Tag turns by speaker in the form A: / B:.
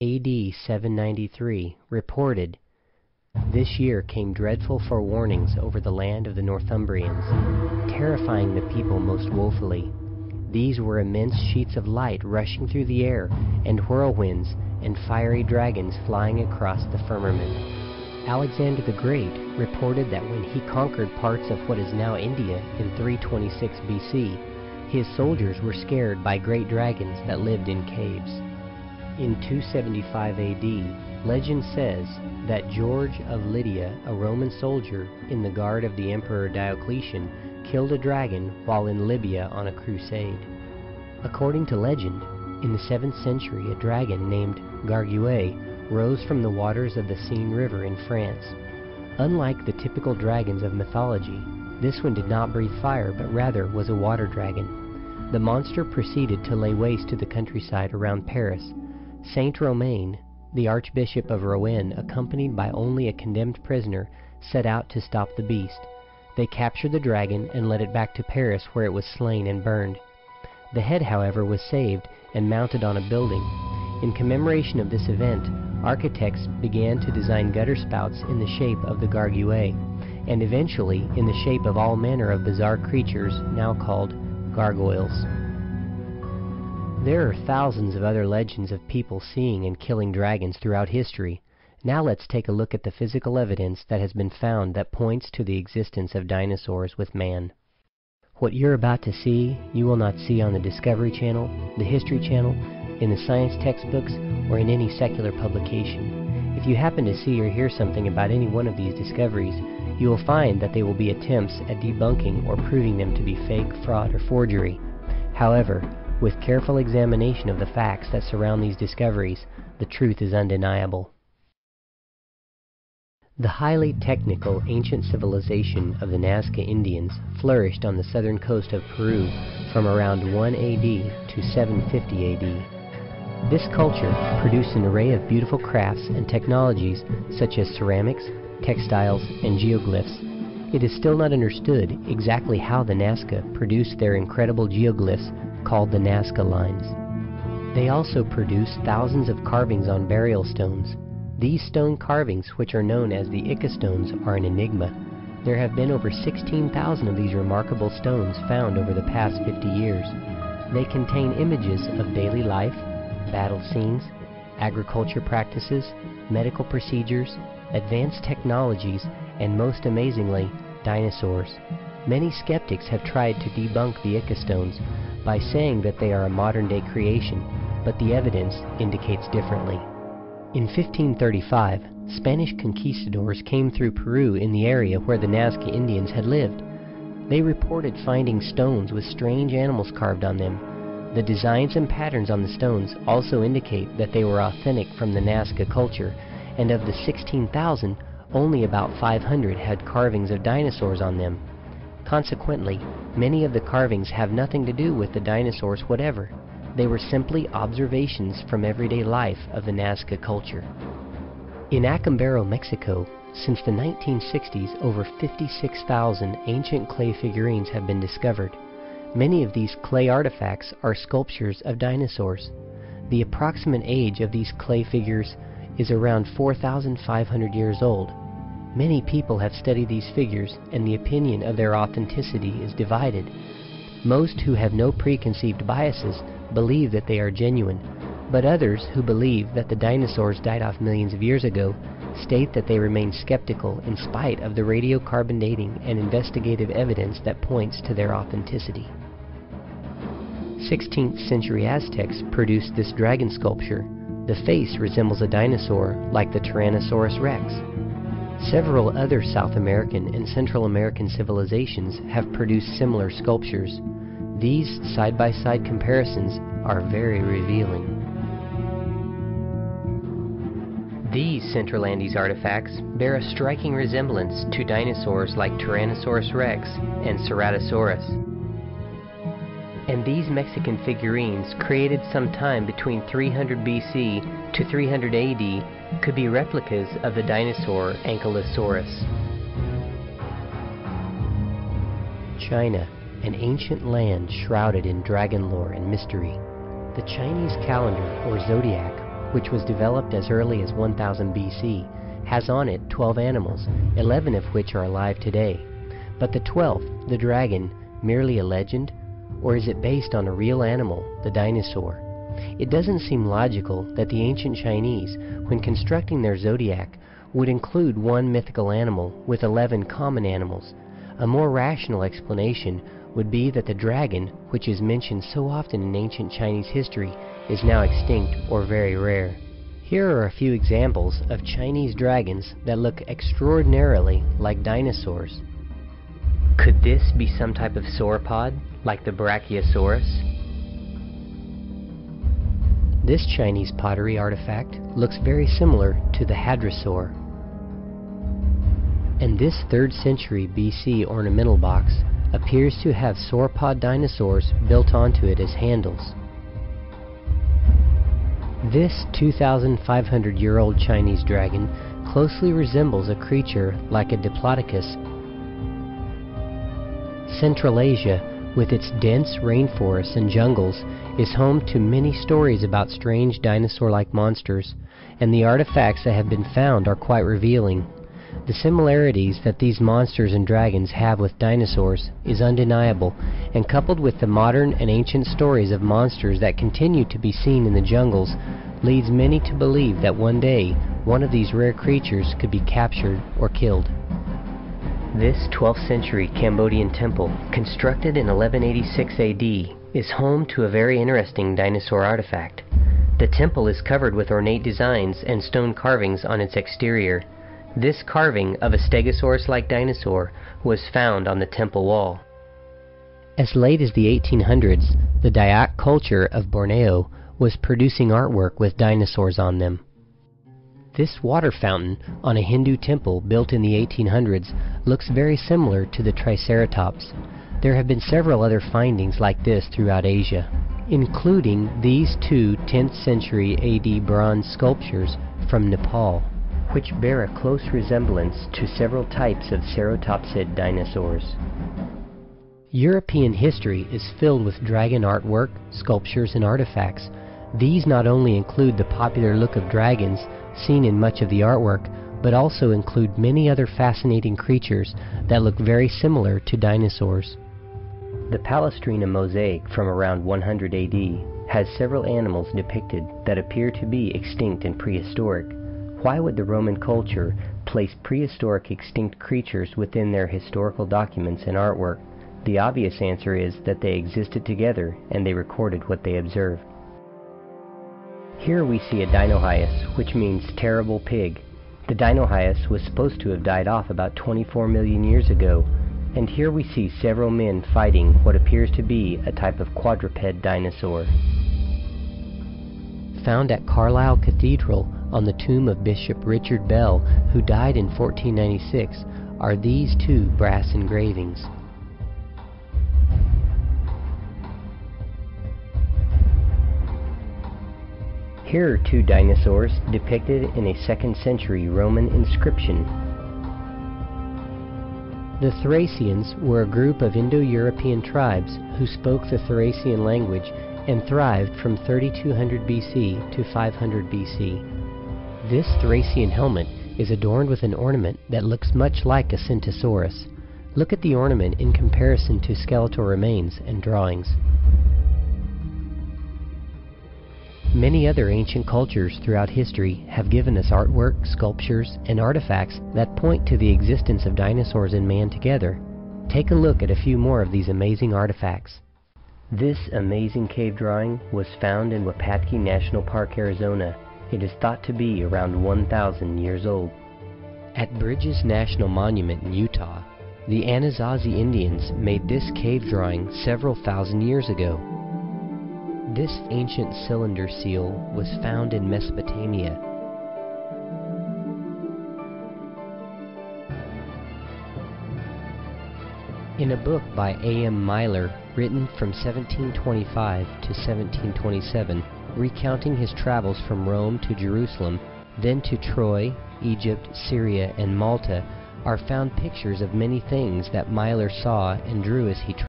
A: AD 793, reported, "This year came dreadful forewarnings over the land of the Northumbrians, terrifying the people most woefully. These were immense sheets of light rushing through the air, and whirlwinds, and fiery dragons flying across the firmament." Alexander the Great reported that when he conquered parts of what is now India in 326 BC, his soldiers were scared by great dragons that lived in caves. In 275 AD, legend says that George of Lydia, a Roman soldier in the guard of the Emperor Diocletian, killed a dragon while in Libya on a crusade. According to legend, in the 7th century a dragon named Garguet rose from the waters of the Seine River in France. Unlike the typical dragons of mythology, this one did not breathe fire but rather was a water dragon. The monster proceeded to lay waste to the countryside around Paris. Saint Romain, the Archbishop of Rouen, accompanied by only a condemned prisoner, set out to stop the beast. They captured the dragon and led it back to Paris, where it was slain and burned. The head, however, was saved and mounted on a building. In commemoration of this event, architects began to design gutter spouts in the shape of the Garguet, and eventually in the shape of all manner of bizarre creatures now called gargoyles. There are thousands of other legends of people seeing and killing dragons throughout history. Now let's take a look at the physical evidence that has been found that points to the existence of dinosaurs with man. What you're about to see, you will not see on the Discovery Channel, the History Channel, in the science textbooks, or in any secular publication. If you happen to see or hear something about any one of these discoveries, you will find that they will be attempts at debunking or proving them to be fake, fraud, or forgery. However, with careful examination of the facts that surround these discoveries, the truth is undeniable. The highly technical ancient civilization of the Nazca Indians flourished on the southern coast of Peru from around 1 AD to 750 AD. This culture produced an array of beautiful crafts and technologies such as ceramics, textiles, and geoglyphs. It is still not understood exactly how the Nazca produced their incredible geoglyphs called the Nazca lines. They also produced thousands of carvings on burial stones. These stone carvings, which are known as the Ica stones, are an enigma. There have been over 16,000 of these remarkable stones found over the past 50 years. They contain images of daily life, battle scenes, agriculture practices, medical procedures, advanced technologies, and most amazingly, dinosaurs. Many skeptics have tried to debunk the Ica stones by saying that they are a modern-day creation, but the evidence indicates differently. In 1535, Spanish conquistadors came through Peru in the area where the Nazca Indians had lived. They reported finding stones with strange animals carved on them. The designs and patterns on the stones also indicate that they were authentic from the Nazca culture, and of the 16,000, only about 500 had carvings of dinosaurs on them. Consequently, many of the carvings have nothing to do with the dinosaurs whatever. They were simply observations from everyday life of the Nazca culture. In Acambaro, Mexico, since the 1960s, over 56,000 ancient clay figurines have been discovered. Many of these clay artifacts are sculptures of dinosaurs. The approximate age of these clay figures is around 4,500 years old. Many people have studied these figures, and the opinion of their authenticity is divided. Most who have no preconceived biases believe that they are genuine, but others who believe that the dinosaurs died off millions of years ago state that they remain skeptical in spite of the radiocarbon dating and investigative evidence that points to their authenticity. 16th century Aztecs produced this dragon sculpture. The face resembles a dinosaur like the Tyrannosaurus rex. Several other South American and Central American civilizations have produced similar sculptures. These side-by-side comparisons are very revealing. These Central Andes artifacts bear a striking resemblance to dinosaurs like Tyrannosaurus rex and Ceratosaurus. And these Mexican figurines, created sometime between 300 BC to 300 AD, could be replicas of the dinosaur Ankylosaurus. China, an ancient land shrouded in dragon lore and mystery. The Chinese calendar, or zodiac, which was developed as early as 1000 BC, has on it 12 animals, 11 of which are alive today. But the 12th, the dragon, merely a legend? Or is it based on a real animal, the dinosaur? It doesn't seem logical that the ancient Chinese, when constructing their zodiac, would include one mythical animal with 11 common animals. A more rational explanation would be that the dragon, which is mentioned so often in ancient Chinese history, is now extinct or very rare. Here are a few examples of Chinese dragons that look extraordinarily like dinosaurs. Could this be some type of sauropod, like the Brachiosaurus? This Chinese pottery artifact looks very similar to the hadrosaur. And this 3rd century BC ornamental box appears to have sauropod dinosaurs built onto it as handles. This 2,500-year-old Chinese dragon closely resembles a creature like a Diplodocus. Central Asia, with its dense rainforests and jungles, is home to many stories about strange dinosaur-like monsters, and the artifacts that have been found are quite revealing. The similarities that these monsters and dragons have with dinosaurs is undeniable, and coupled with the modern and ancient stories of monsters that continue to be seen in the jungles, leads many to believe that one day one of these rare creatures could be captured or killed. This 12th century Cambodian temple, constructed in 1186 AD, is home to a very interesting dinosaur artifact. The temple is covered with ornate designs and stone carvings on its exterior. This carving of a Stegosaurus-like dinosaur was found on the temple wall. As late as the 1800s, the Dayak culture of Borneo was producing artwork with dinosaurs on them. This water fountain on a Hindu temple built in the 1800s looks very similar to the Triceratops. There have been several other findings like this throughout Asia, including these 2 10th century AD bronze sculptures from Nepal, which bear a close resemblance to several types of ceratopsid dinosaurs. European history is filled with dragon artwork, sculptures, and artifacts. These not only include the popular look of dragons seen in much of the artwork, but also include many other fascinating creatures that look very similar to dinosaurs. The Palestrina mosaic from around 100 AD has several animals depicted that appear to be extinct and prehistoric. Why would the Roman culture place prehistoric extinct creatures within their historical documents and artwork? The obvious answer is that they existed together and they recorded what they observed. Here we see a Dinohyus, which means terrible pig. The Dinohyus was supposed to have died off about 24 million years ago, and here we see several men fighting what appears to be a type of quadruped dinosaur. Found at Carlisle Cathedral on the tomb of Bishop Richard Bell, who died in 1496, are these 2 brass engravings. Here are 2 dinosaurs depicted in a 2nd century Roman inscription. The Thracians were a group of Indo-European tribes who spoke the Thracian language and thrived from 3200 BC to 500 BC. This Thracian helmet is adorned with an ornament that looks much like a Centosaurus. Look at the ornament in comparison to skeletal remains and drawings. Many other ancient cultures throughout history have given us artwork, sculptures, and artifacts that point to the existence of dinosaurs and man together. Take a look at a few more of these amazing artifacts. This amazing cave drawing was found in Wapatki National Park, Arizona. It is thought to be around 1,000 years old. At Bridges National Monument in Utah, the Anasazi Indians made this cave drawing several thousand years ago. This ancient cylinder seal was found in Mesopotamia. In a book by A.M. Myler, written from 1725 to 1727, recounting his travels from Rome to Jerusalem, then to Troy, Egypt, Syria, and Malta, are found pictures of many things that Myler saw and drew as he traveled.